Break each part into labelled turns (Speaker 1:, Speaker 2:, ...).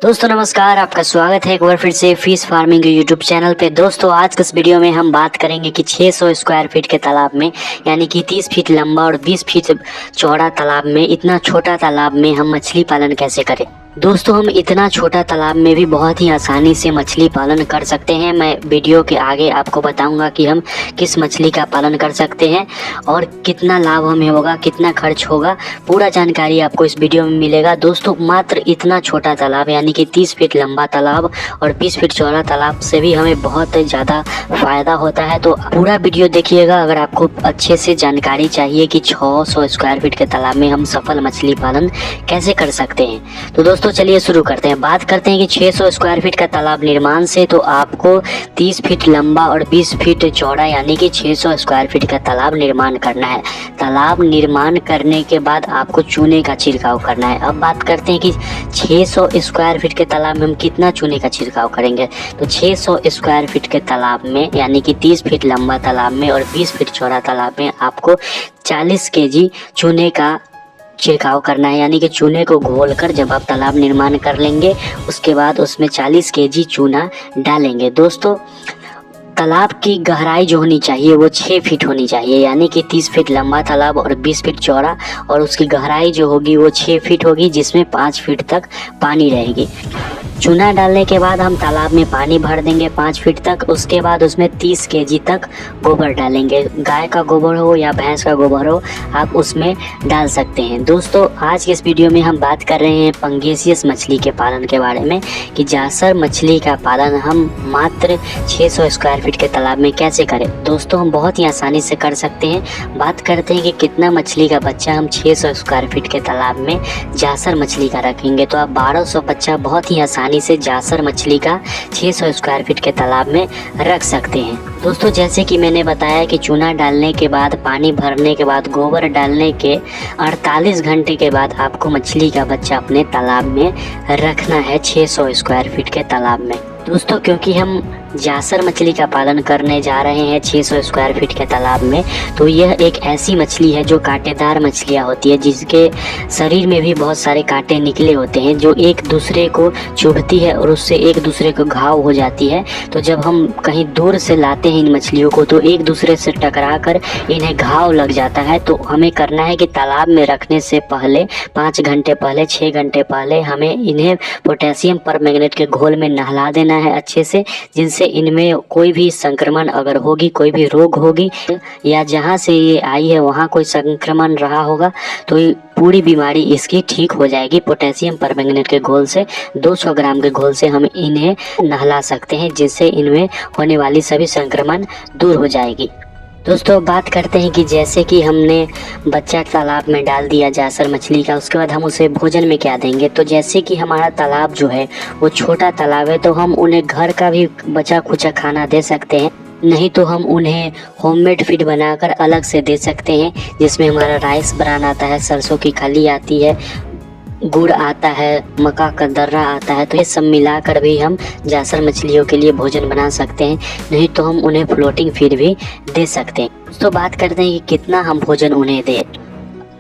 Speaker 1: दोस्तों नमस्कार, आपका स्वागत है एक बार फिर से फिश फार्मिंग यूट्यूब चैनल पे। दोस्तों आज के इस वीडियो में हम बात करेंगे कि 600 स्क्वायर फीट के तालाब में यानी कि 30 फीट लंबा और 20 फीट चौड़ा तालाब में, इतना छोटा तालाब में हम मछली पालन कैसे करें। दोस्तों हम इतना छोटा तालाब में भी बहुत ही आसानी से मछली पालन कर सकते हैं। मैं वीडियो के आगे आपको बताऊंगा कि हम किस मछली का पालन कर सकते हैं और कितना लाभ हमें होगा, कितना खर्च होगा, पूरा जानकारी आपको इस वीडियो में मिलेगा। दोस्तों मात्र इतना छोटा तालाब यानी कि 30 फीट लंबा तालाब और 20 फीट चौड़ा तालाब से भी हमें बहुत ज़्यादा फायदा होता है। तो पूरा वीडियो देखिएगा अगर आपको अच्छे से जानकारी चाहिए कि 600 स्क्वायर फीट के तालाब में हम सफल मछली पालन कैसे कर सकते हैं। तो दोस्तों चलिए शुरू करते हैं। बात करते हैं कि 600 स्क्वायर फीट का तालाब निर्माण से तो आपको 30 फीट लंबा और 20 फीट चौड़ा यानी कि 600 स्क्वायर फीट का तालाब निर्माण करना है। तालाब निर्माण करने के बाद आपको चूने का छिड़काव करना है। अब बात करते हैं कि 600 स्क्वायर फीट के तालाब में हम कितना चूने का छिड़काव करेंगे। तो 600 स्क्वायर फीट के तालाब में यानी कि 30 फीट लंबा तालाब में और 20 फीट चौड़ा तालाब में आपको 40 kg चूने का छिड़काव करना है। यानी कि चूने को घोलकर जब आप तालाब निर्माण कर लेंगे उसके बाद उसमें 40 kg चूना डालेंगे। दोस्तों तालाब की गहराई जो होनी चाहिए वो 6 फीट होनी चाहिए यानी कि 30 फीट लंबा तालाब और 20 फीट चौड़ा, और उसकी गहराई जो होगी वो 6 फीट होगी जिसमें 5 फीट तक पानी रहेगी। चूना डालने के बाद हम तालाब में पानी भर देंगे 5 फीट तक। उसके बाद उसमें 30 kg तक गोबर डालेंगे। गाय का गोबर हो या भैंस का गोबर हो आप उसमें डाल सकते हैं। दोस्तों आज के इस वीडियो में हम बात कर रहे हैं पंगेसियस मछली के पालन के बारे में कि जासर मछली का पालन हम मात्र 600 स्क्वायर फीट के तालाब में कैसे करें। दोस्तों हम बहुत ही आसानी से कर सकते हैं। बात करते हैं कि कितना मछली का बच्चा हम 600 स्क्वायर फीट के तालाब में जासर मछली का रखेंगे। तो आप 1200 बच्चा बहुत ही आसानी से जासर मछली का 600 स्क्वायर फीट के तालाब में रख सकते हैं। दोस्तों जैसे कि मैंने बताया कि चूना डालने के बाद, पानी भरने के बाद, गोबर डालने के 48 घंटे के बाद आपको मछली का बच्चा अपने तालाब में रखना है 600 स्क्वायर फीट के तालाब में। दोस्तों क्योंकि हम जासर मछली का पालन करने जा रहे हैं 600 स्क्वायर फीट के तालाब में, तो यह एक ऐसी मछली है जो कांटेदार मछलियां होती है, जिसके शरीर में भी बहुत सारे कांटे निकले होते हैं जो एक दूसरे को चुभती है और उससे एक दूसरे को घाव हो जाती है। तो जब हम कहीं दूर से लाते हैं इन मछलियों को तो एक दूसरे से टकरा कर इन्हें घाव लग जाता है। तो हमें करना है कि तालाब में रखने से पहले 5 घंटे पहले, 6 घंटे पहले हमें इन्हें पोटेशियम परमैंगनेट के घोल में नहला देना है अच्छे से, जिनसे इनमें कोई भी संक्रमण अगर होगी, कोई भी रोग होगी या जहां से ये आई है वहां कोई संक्रमण रहा होगा तो ये पूरी बीमारी इसकी ठीक हो जाएगी। पोटेशियम परमैंगनेट के घोल से 200 ग्राम के घोल से हम इन्हें नहला सकते हैं, जिससे इनमें होने वाली सभी संक्रमण दूर हो जाएगी। दोस्तों बात करते हैं कि जैसे कि हमने बच्चा तालाब में डाल दिया जासर मछली का, उसके बाद हम उसे भोजन में क्या देंगे। तो जैसे कि हमारा तालाब जो है वो छोटा तालाब है तो हम उन्हें घर का भी बचा खुचा खाना दे सकते हैं, नहीं तो हम उन्हें होममेड फीड बनाकर अलग से दे सकते हैं, जिसमें हमारा राइस ब्रान आता है, सरसों की खली आती है, गुड़ आता है, मक्का का दर्रा आता है। तो ये सब मिलाकर भी हम जासर मछलियों के लिए भोजन बना सकते हैं, नहीं तो हम उन्हें फ्लोटिंग फीड भी दे सकते हैं। तो बात करते हैं कि कितना हम भोजन उन्हें दें।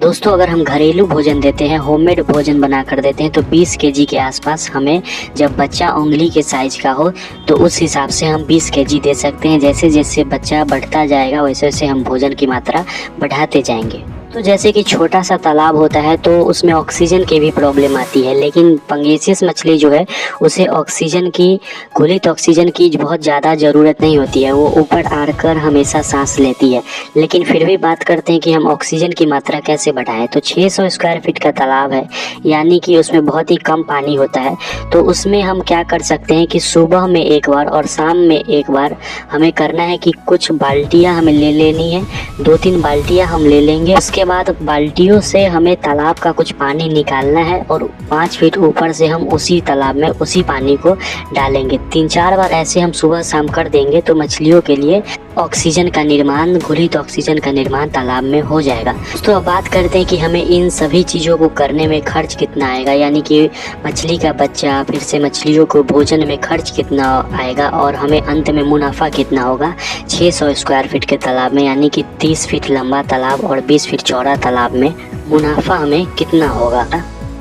Speaker 1: दोस्तों अगर हम घरेलू भोजन देते हैं, होममेड भोजन बना कर देते हैं तो 20 kg के आसपास हमें, जब बच्चा उंगली के साइज का हो तो उस हिसाब से हम 20 kg दे सकते हैं। जैसे जैसे बच्चा बढ़ता जाएगा वैसे वैसे हम भोजन की मात्रा बढ़ाते जाएंगे। तो जैसे कि छोटा सा तालाब होता है तो उसमें ऑक्सीजन की भी प्रॉब्लम आती है, लेकिन पंगेसियस मछली जो है उसे ऑक्सीजन की, घुलित ऑक्सीजन की बहुत ज़्यादा ज़रूरत नहीं होती है, वो ऊपर आकर हमेशा सांस लेती है। लेकिन फिर भी बात करते हैं कि हम ऑक्सीजन की मात्रा कैसे बढ़ाएं। तो 600 स्क्वायर फीट का तालाब है यानी कि उसमें बहुत ही कम पानी होता है, तो उसमें हम क्या कर सकते हैं कि सुबह में एक बार और शाम में एक बार हमें करना है कि कुछ बाल्टियाँ हमें ले लेनी है, 2-3 बाल्टियाँ हम ले लेंगे। उसके बाद बाल्टियों से हमें तालाब का कुछ पानी निकालना है और 5 फीट ऊपर से हम उसी तालाब में उसी पानी को डालेंगे। 3-4 बार ऐसे हम सुबह शाम कर देंगे तो मछलियों के लिए ऑक्सीजन का निर्माण, घुलित ऑक्सीजन का निर्माण तालाब में हो जाएगा। तो अब बात करते हैं कि हमें इन सभी चीज़ों को करने में खर्च कितना आएगा, यानी कि मछली का बच्चा, फिर से मछलियों को भोजन में खर्च कितना आएगा और हमें अंत में मुनाफा कितना होगा 600 स्क्वायर फीट के तालाब में, यानी कि 30 फीट लंबा तालाब और 20 फीट चौड़ा तालाब में मुनाफा हमें कितना होगा।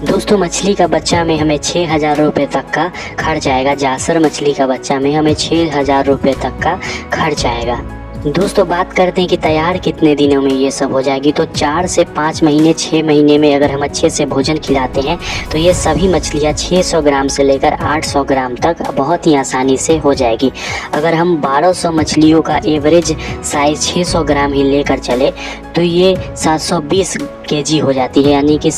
Speaker 1: दोस्तों मछली का बच्चा में हमें 6,000 रुपये तक का खर्च आएगा। जासर मछली का बच्चा में हमें 6,000 रुपये तक का खर्च आएगा। दोस्तों बात करते हैं कि तैयार कितने दिनों में ये सब हो जाएगी, तो 4 से 5 महीने 6 महीने में अगर हम अच्छे से भोजन खिलाते हैं तो ये सभी मछलियाँ 600 ग्राम से लेकर 800 ग्राम तक बहुत ही आसानी से हो जाएगी। अगर हम 1200 मछलियों का एवरेज साइज़ 600 ग्राम ही लेकर चले तो ये 720 केजी हो जाती है, यानी कि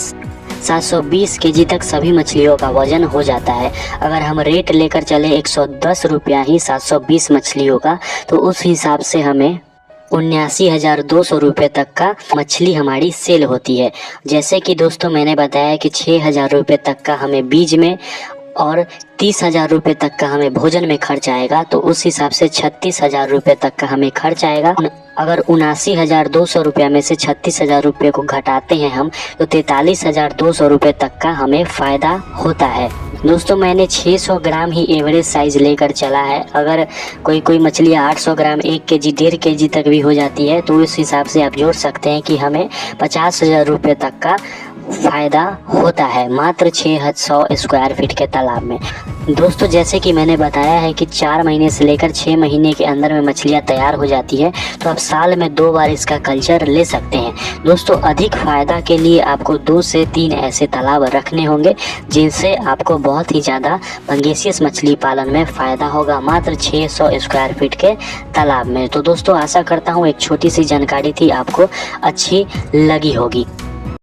Speaker 1: 720 केजी तक सभी मछलियों का वजन हो जाता है। अगर हम रेट लेकर चले 110 रुपया ही 720 मछलियों का, तो उस हिसाब से हमें 79,200 रुपये तक का मछली हमारी सेल होती है। जैसे कि दोस्तों मैंने बताया कि 6,000 रुपये तक का हमें बीज में और 30,000 रुपये तक का हमें भोजन में खर्च आएगा, तो उस हिसाब से 36,000 रुपये तक का हमें खर्च आएगा। अगर 79,200 रुपये में से 36,000 रुपये को घटाते हैं हम, तो 43,200 रुपये तक का हमें फ़ायदा होता है। दोस्तों मैंने 600 ग्राम ही एवरेज साइज़ लेकर चला है। अगर कोई मछलियाँ 800 ग्राम 1 केजी 1.5 केजी तक भी हो जाती है, तो उस हिसाब से आप जोड़ सकते हैं कि हमें 50,000 रुपये तक का फ़ायदा होता है मात्र 600 स्क्वायर फीट के तालाब में। दोस्तों जैसे कि मैंने बताया है कि 4 महीने से लेकर 6 महीने के अंदर में मछलियाँ तैयार हो जाती है, तो आप साल में 2 बार इसका कल्चर ले सकते हैं। दोस्तों अधिक फ़ायदा के लिए आपको 2 से 3 ऐसे तालाब रखने होंगे, जिनसे आपको बहुत ही ज़्यादा पंगेसियस मछली पालन में फ़ायदा होगा मात्र 600 स्क्वायर फीट के तालाब में। तो दोस्तों आशा करता हूँ एक छोटी सी जानकारी थी आपको अच्छी लगी होगी।